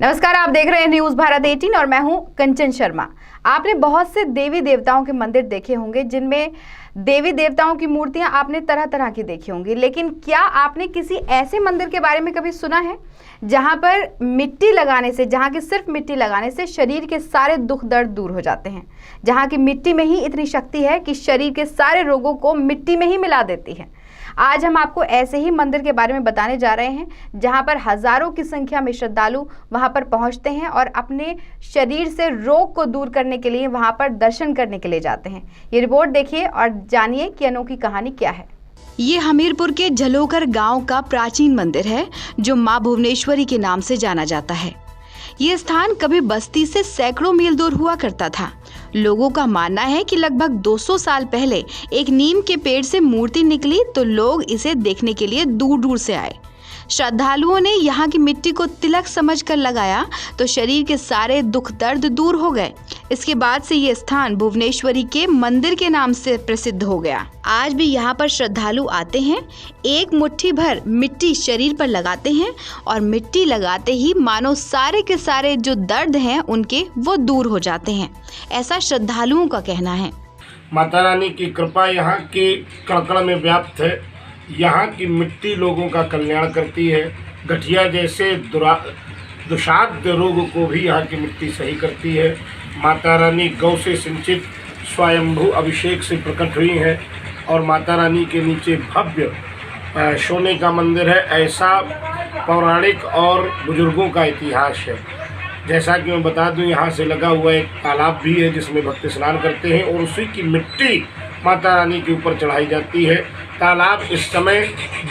नमस्कार, आप देख रहे हैं न्यूज भारत 18 और मैं हूं कंचन शर्मा। आपने बहुत से देवी देवताओं के मंदिर देखे होंगे जिनमें देवी देवताओं की मूर्तियां आपने तरह तरह की देखी होंगी, लेकिन क्या आपने किसी ऐसे मंदिर के बारे में कभी सुना है जहां पर मिट्टी लगाने से, जहां की सिर्फ मिट्टी लगाने से शरीर के सारे दुख दर्द दूर हो जाते हैं, जहां की मिट्टी में ही इतनी शक्ति है कि शरीर के सारे रोगों को मिट्टी में ही मिला देती है। आज हम आपको ऐसे ही मंदिर के बारे में बताने जा रहे हैं जहां पर हजारों की संख्या में श्रद्धालु वहां पर पहुंचते हैं और अपने शरीर से रोग को दूर करने के लिए वहां पर दर्शन करने के लिए जाते हैं। ये रिपोर्ट देखिए और जानिए कि अनोखी कहानी क्या है। ये हमीरपुर के झलोकर गांव का प्राचीन मंदिर है जो मां भुवनेश्वरी के नाम से जाना जाता है। ये स्थान कभी बस्ती से सैकड़ों मील दूर हुआ करता था। लोगों का मानना है कि लगभग 200 साल पहले एक नीम के पेड़ से मूर्ति निकली तो लोग इसे देखने के लिए दूर दूर से आए। श्रद्धालुओं ने यहाँ की मिट्टी को तिलक समझकर लगाया तो शरीर के सारे दुख दर्द दूर हो गए। इसके बाद से ये स्थान भुवनेश्वरी के मंदिर के नाम से प्रसिद्ध हो गया। आज भी यहाँ पर श्रद्धालु आते हैं, एक मुट्ठी भर मिट्टी शरीर पर लगाते हैं और मिट्टी लगाते ही मानो सारे के सारे जो दर्द हैं उनके वो दूर हो जाते हैं, ऐसा श्रद्धालुओं का कहना है। माता रानी की कृपा यहाँ के कण में व्याप्त है। यहाँ की मिट्टी लोगों का कल्याण करती है। गठिया जैसे दुषाद्य रोग को भी यहाँ की मिट्टी सही करती है। माता रानी गौ से सिंचित स्वयंभू अभिषेक से प्रकट हुई हैं और माता रानी के नीचे भव्य सोने का मंदिर है। ऐसा पौराणिक और बुजुर्गों का इतिहास है। जैसा कि मैं बता दूं, यहाँ से लगा हुआ एक तालाब भी है जिसमें भक्त स्नान करते हैं और उसी की मिट्टी माता रानी के ऊपर चढ़ाई जाती है। तालाब इस समय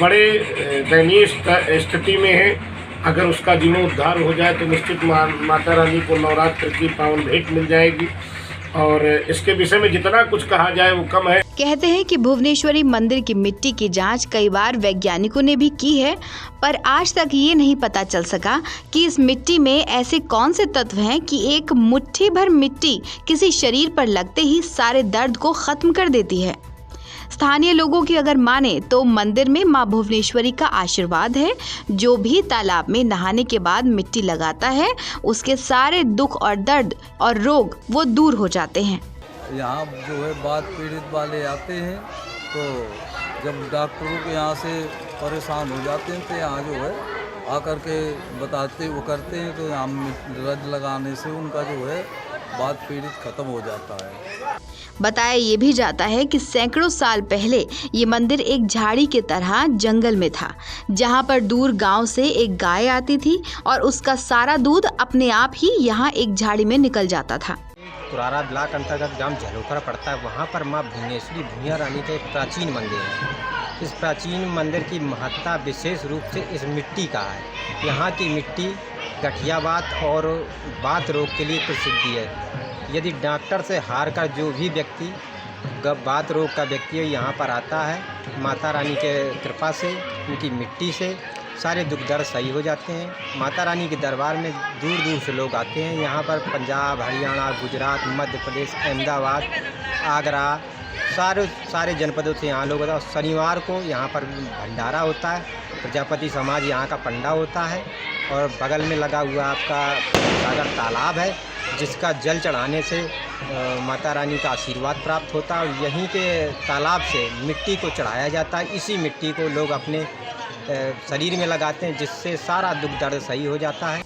बड़े दयनीय स्थिति में है। अगर उसका जीर्णोद्धार हो जाए तो निश्चित माता रानी को नवरात्र की पावन भेंट मिल जाएगी और इसके विषय में जितना कुछ कहा जाए वो कम है। कहते हैं कि भुवनेश्वरी मंदिर की मिट्टी की जांच कई बार वैज्ञानिकों ने भी की है, पर आज तक ये नहीं पता चल सका कि इस मिट्टी में ऐसे कौन से तत्व हैं कि एक मुट्ठी भर मिट्टी किसी शरीर पर लगते ही सारे दर्द को खत्म कर देती है। स्थानीय लोगों की अगर माने तो मंदिर में मां भुवनेश्वरी का आशीर्वाद है। जो भी तालाब में नहाने के बाद मिट्टी लगाता है उसके सारे दुख और दर्द और रोग वो दूर हो जाते हैं। यहाँ जो है बात पीड़ित वाले आते हैं तो जब डॉक्टरों के यहाँ से परेशान हो जाते हैं तो यहाँ जो है आकर के बताते वो करते हैं तो यहाँ रज लगाने से उनका जो है बात पीड़ित खत्म हो जाता है। बताया ये भी जाता है कि सैकड़ों साल पहले ये मंदिर एक झाड़ी के तरह जंगल में था, जहाँ पर दूर गांव से एक गाय आती थी और उसका सारा दूध अपने आप ही यहाँ एक झाड़ी में निकल जाता था। तुरारा ब्लॉक अंतर्गत गांव झलोकर पड़ता है। वहाँ पर माँ भुवनेश्वरी भुइयां रानी का एक प्राचीन मंदिर है। इस प्राचीन मंदिर की महत्ता विशेष रूप से इस मिट्टी का है। यहाँ की मिट्टी गठियावात और बात रोग के लिए प्रसिद्ध है। यदि डॉक्टर से हार कर जो भी व्यक्ति बात रोग का व्यक्ति यहाँ पर आता है, माता रानी के कृपा से उनकी मिट्टी से सारे दुख दर्द सही हो जाते हैं। माता रानी के दरबार में दूर दूर से लोग आते हैं। यहाँ पर पंजाब, हरियाणा, गुजरात, मध्य प्रदेश, अहमदाबाद, आगरा, सारे जनपदों से यहाँ लोग आते हैं। शनिवार को यहाँ पर भंडारा होता है। प्रजापति समाज यहाँ का पंडा होता है और बगल में लगा हुआ आपका सागर तालाब है जिसका जल चढ़ाने से माता रानी का आशीर्वाद प्राप्त होता है और यहीं के तालाब से मिट्टी को चढ़ाया जाता है। इसी मिट्टी को लोग अपने शरीर में लगाते हैं जिससे सारा दुख दर्द सही हो जाता है।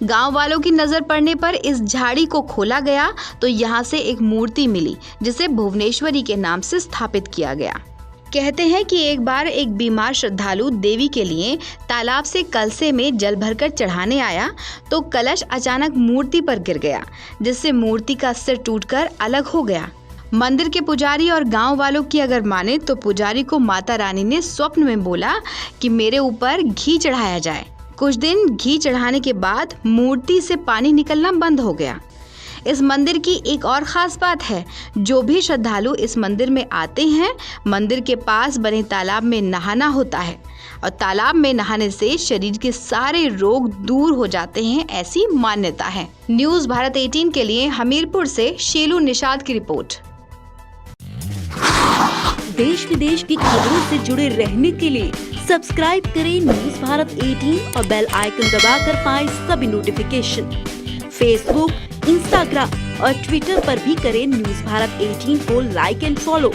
गांव वालों की नजर पड़ने पर इस झाड़ी को खोला गया तो यहाँ से एक मूर्ति मिली जिसे भुवनेश्वरी के नाम से स्थापित किया गया। कहते हैं कि एक बार एक बीमार श्रद्धालु देवी के लिए तालाब से कलसे में जल भरकर चढ़ाने आया तो कलश अचानक मूर्ति पर गिर गया जिससे मूर्ति का सिर टूटकर अलग हो गया। मंदिर के पुजारी और गांव वालों की अगर माने तो पुजारी को माता रानी ने स्वप्न में बोला कि मेरे ऊपर घी चढ़ाया जाए। कुछ दिन घी चढ़ाने के बाद मूर्ति से पानी निकलना बंद हो गया। इस मंदिर की एक और खास बात है, जो भी श्रद्धालु इस मंदिर में आते हैं मंदिर के पास बने तालाब में नहाना होता है और तालाब में नहाने से शरीर के सारे रोग दूर हो जाते हैं, ऐसी मान्यता है। न्यूज भारत 18 के लिए हमीरपुर से शेलू निषाद की रिपोर्ट। देश विदेश की खबरों से जुड़े रहने के लिए सब्सक्राइब करें न्यूज भारत 18 और बेल आइकन दबाकर पाएं सभी नोटिफिकेशन। फेसबुक, इंस्टाग्राम और ट्विटर पर भी करें न्यूज भारत 18 को लाइक एंड फॉलो।